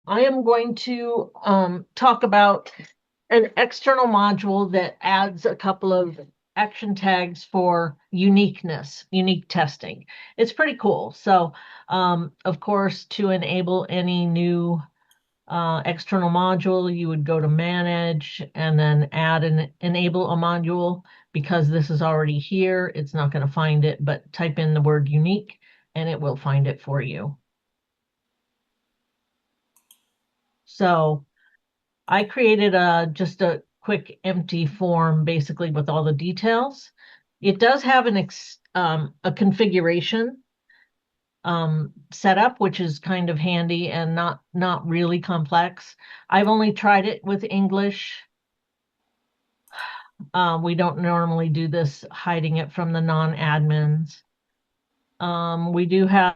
I am going to talk about an external module that adds a couple of action tags for uniqueness, unique testing. It's pretty cool. So, of course, to enable any new external module, you would go to Manage and then add and enable a module. Because this is already here, it's not going to find it, but type in the word unique and it will find it for you. So I created just a quick empty form basically with all the details. It does have a configuration setup, which is kind of handy and not really complex. I've only tried it with English. We don't normally do this hiding it from the non-admins. We do have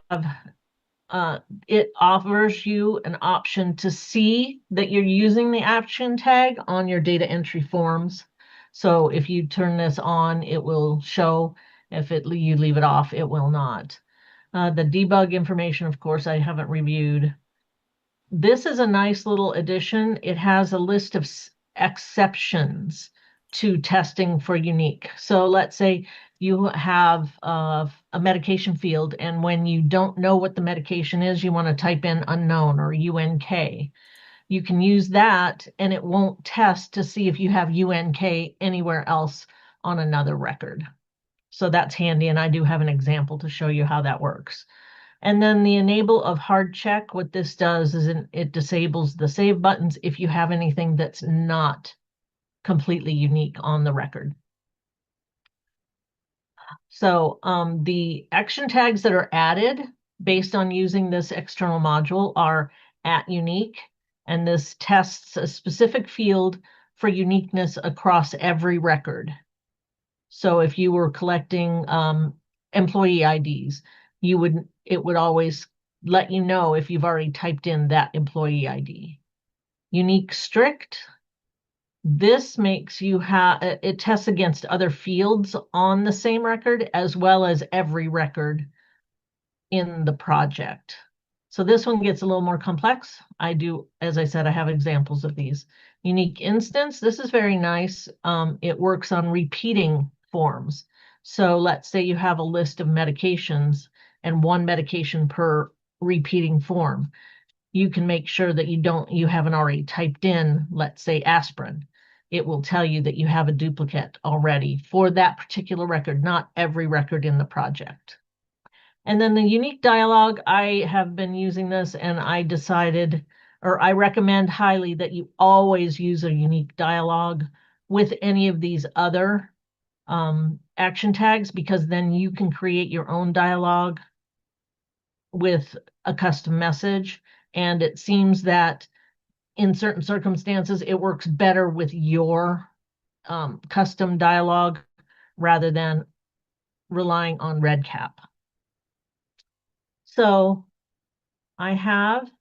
uh, it offers you an option to see that you're using the action tag on your data entry forms. So if you turn this on, it will show. If you leave it off, it will not. The debug information, of course, I haven't reviewed. This is a nice little addition. It has a list of exceptions to testing for unique. So let's say you have a medication field, and when you don't know what the medication is, you want to type in unknown or UNK. You can use that, and it won't test to see if you have UNK anywhere else on another record. So that's handy, and I do have an example to show you how that works. And then the enable of hard check, what this does is it disables the save buttons if you have anything that's not completely unique on the record. So the action tags that are added based on using this external module are @unique, and this tests a specific field for uniqueness across every record. So if you were collecting employee IDs, it would always let you know if you've already typed in that employee ID. Unique strict, this makes you have it tests against other fields on the same record as well as every record in the project. So this one gets a little more complex. As I said, I have examples of these. Unique instance, this is very nice. It works on repeating forms. So let's say you have a list of medications and one medication per repeating form. You can make sure that you haven't already typed in, let's say aspirin. It will tell you that you have a duplicate already for that particular record, not every record in the project. And then the unique dialogue, I have been using this and I decided, or I recommend highly that you always use a unique dialogue with any of these other action tags, because then you can create your own dialogue with a custom message. And it seems that in certain circumstances, it works better with your custom dialogue rather than relying on REDCap. So I have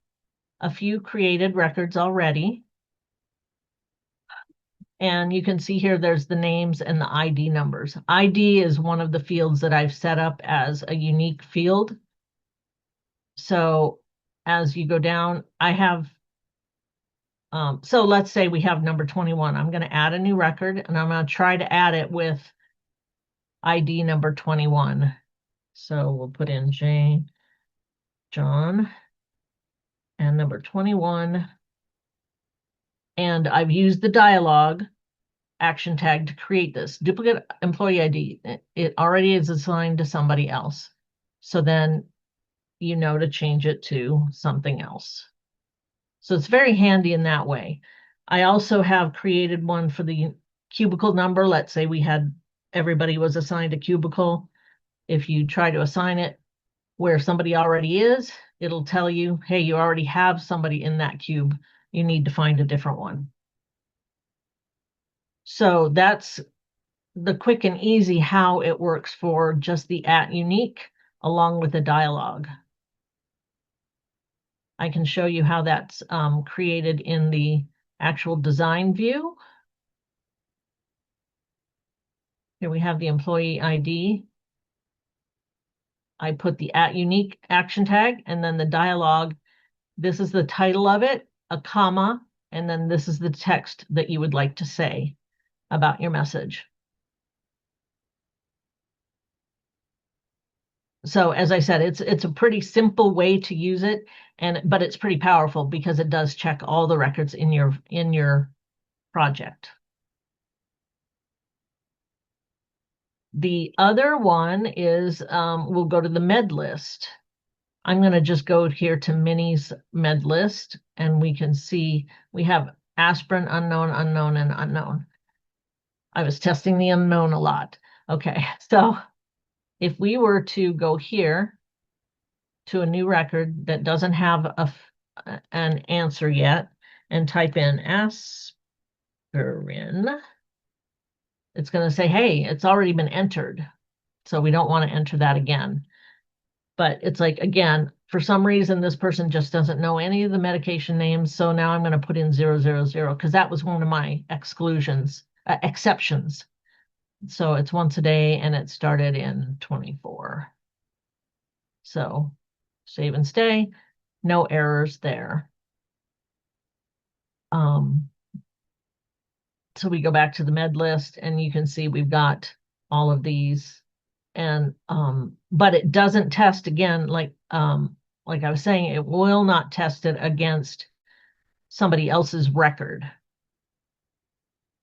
a few created records already. And you can see here there's the names and the ID numbers. ID is one of the fields that I've set up as a unique field. So as you go down, I have, so let's say we have number 21. I'm going to add a new record and I'm going to try to add it with ID number 21. So we'll put in John, and number 21. And I've used the dialogue action tag to create this duplicate employee ID. It already is assigned to somebody else. So then you know to change it to something else. So it's very handy in that way. I also have created one for the cubicle number. Let's say everybody was assigned a cubicle. If you try to assign it where somebody already is, it'll tell you, hey, you already have somebody in that cube. You need to find a different one. So that's the quick and easy how it works for just the @unique along with the dialogue. I can show you how that's created in the actual design view. Here we have the employee ID. I put the @unique action tag and then the dialogue This is the title of it, a comma, and then this is the text that you would like to say about your message. So as I said, it's a pretty simple way to use it, but it's pretty powerful because it does check all the records in your project. The other one is we'll go to the med list. I'm going to just go here to Minnie's med list, and we can see we have aspirin, unknown, unknown, and unknown. I was testing the unknown a lot. Okay, so if we were to go here to a new record that doesn't have an answer yet and type in aspirin, it's going to say, hey, it's already been entered. So we don't want to enter that again. But it's like, again, for some reason, this person just doesn't know any of the medication names. So now I'm going to put in 000 because that was one of my exceptions. So it's once a day and it started in 24. So save and stay, no errors there. So we go back to the med list and you can see we've got all of these, and but it doesn't test again, like I was saying, it will not test it against somebody else's record.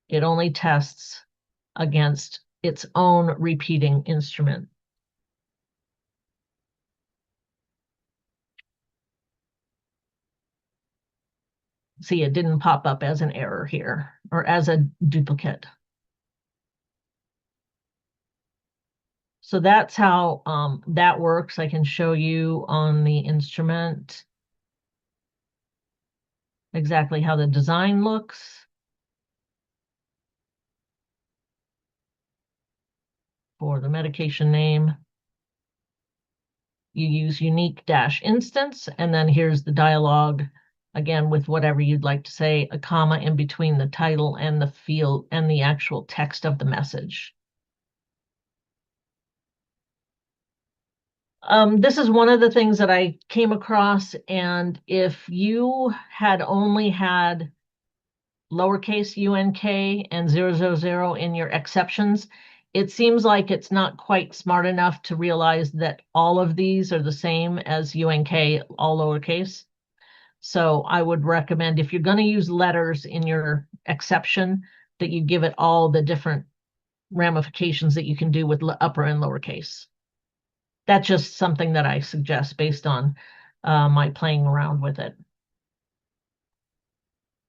It only tests against its own repeating instrument. See, it didn't pop up as an error here or as a duplicate. So that's how that works. I can show you on the instrument exactly how the design looks for the medication name. You use unique-instance, and then here's the dialogue, again, with whatever you'd like to say, a comma in between the title and the field and the actual text of the message. This is one of the things that I came across, and if you had only had lowercase UNK and 000 in your exceptions, it seems like it's not quite smart enough to realize that all of these are the same as UNK, all lowercase. So I would recommend, if you're going to use letters in your exception, that you give it all the different ramifications that you can do with upper and lowercase. That's just something that I suggest based on my playing around with it.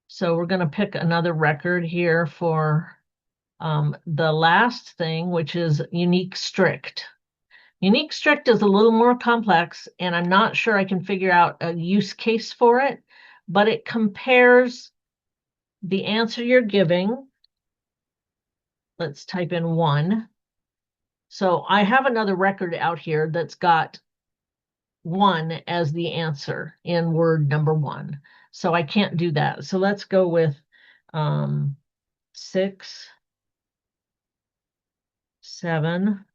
So we're going to pick another record here for the last thing, which is unique strict. Unique strict is a little more complex, and I'm not sure I can figure out a use case for it, but it compares the answer you're giving. Let's type in 1. So I have another record out here that's got 1 as the answer in word number 1. So I can't do that. So let's go with 6, 7,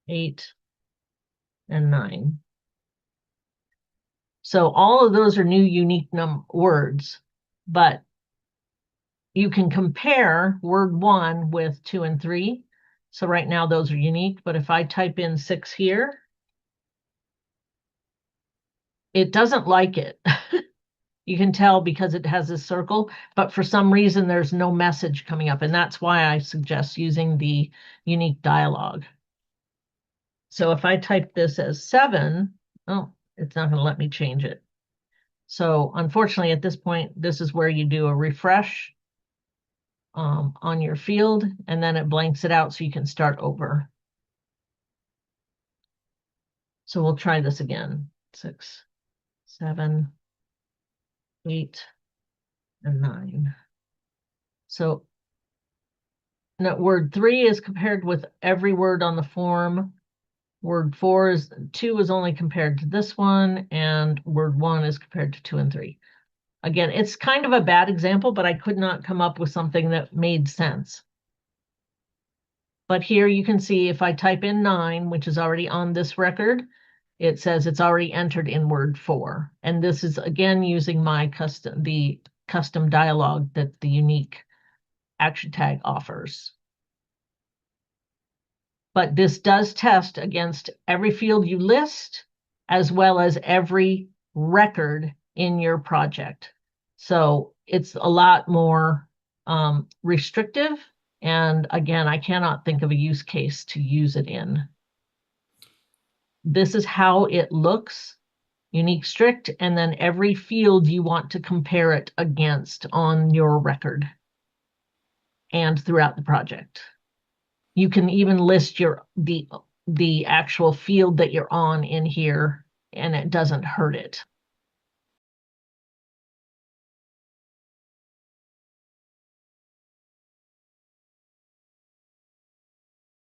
8, and 9. So all of those are new unique words, but you can compare word 1 with 2 and 3. So right now those are unique, but if I type in 6 here, it doesn't like it. You can tell because it has this circle, but for some reason there's no message coming up, and that's why I suggest using the unique dialogue. So if I type this as 7, oh, it's not going to let me change it. So unfortunately, at this point, this is where you do a refresh on your field, and then it blanks it out so you can start over. So we'll try this again. 6, 7, 8, and 9. So now word 3 is compared with every word on the form. Word 2 is only compared to this one, and word 1 is compared to 2 and 3. Again, it's kind of a bad example, but I could not come up with something that made sense. But here you can see if I type in 9, which is already on this record, it says it's already entered in Word 4. And this is again using the custom dialog that the unique action tag offers. But this does test against every field you list, as well as every record in your project. So it's a lot more restrictive. And again, I cannot think of a use case to use it in. This is how it looks, unique strict, and then every field you want to compare it against on your record and throughout the project. You can even list the actual field that you're on in here, and it doesn't hurt it.